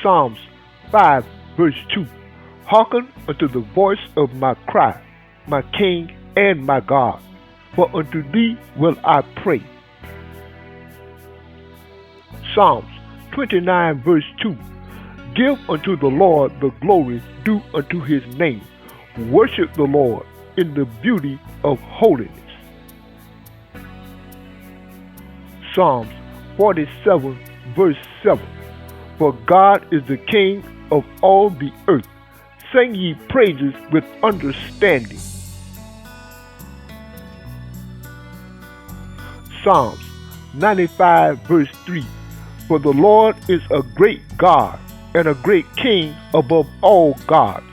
Psalms 5 verse 2. Hearken unto the voice of my cry, my King and my God, for unto thee will I pray. Psalms 29 verse 2. Give unto the Lord the glory due unto his name. Worship the Lord in the beauty of holiness. Psalms 47 verse 7. For God is the King of all the earth. Sing ye praises with understanding. Psalms 95 verse 3. For the Lord is a great God and a great King above all gods.